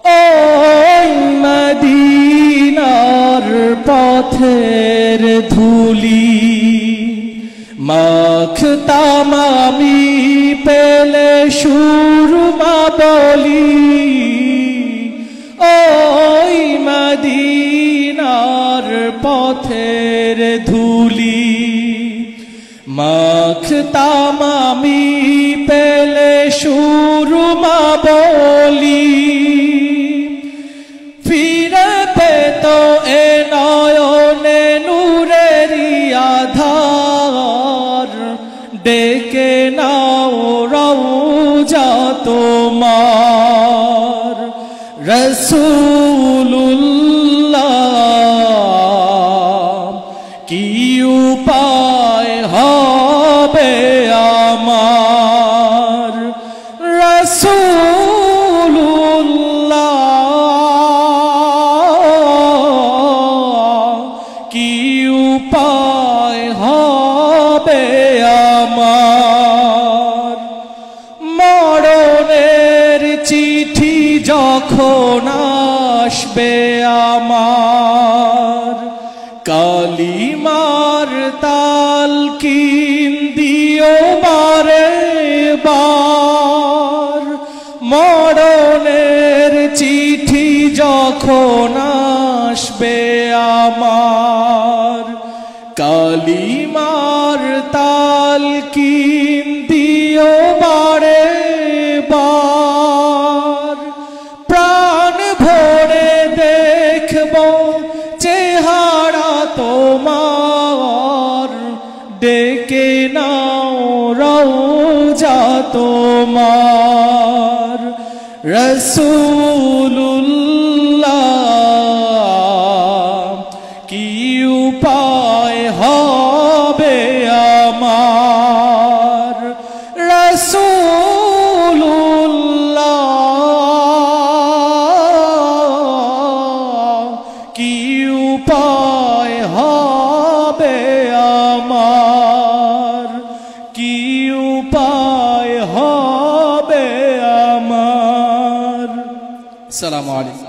ওই মদিনার পথের ধুলি মাখতাম আমি পেলে সুরমা বলি ওই মদিনার পথের ধুলি মাখতাম আমি পেলে সুরমা বলি ফিরে পেত এ নয়নে নূরেরি আধার ডেকে নাও রওজা তোমার রাসূলুল্লাহ কি উপায় হবে আমার রাসূলুল্লাহ কি উপায় হবে আমার মরণের চিঠি যখন আসবে আমার কালিমার তালকিন দিও বারে বার মরণের চিঠি যখন আসবে আমার কালিমার তালকিন দিও বারে বার প্রাণ ভরে দেখব চেহারা তোমার ডেকে নাও রওজা তোমার রাসূলুল্লাহ কি উপায় হবে আমার রাসূলুল্লাহ কি উপায় হবে আমার কি উপায় হবে আমার আসসালামু আলাইকুম।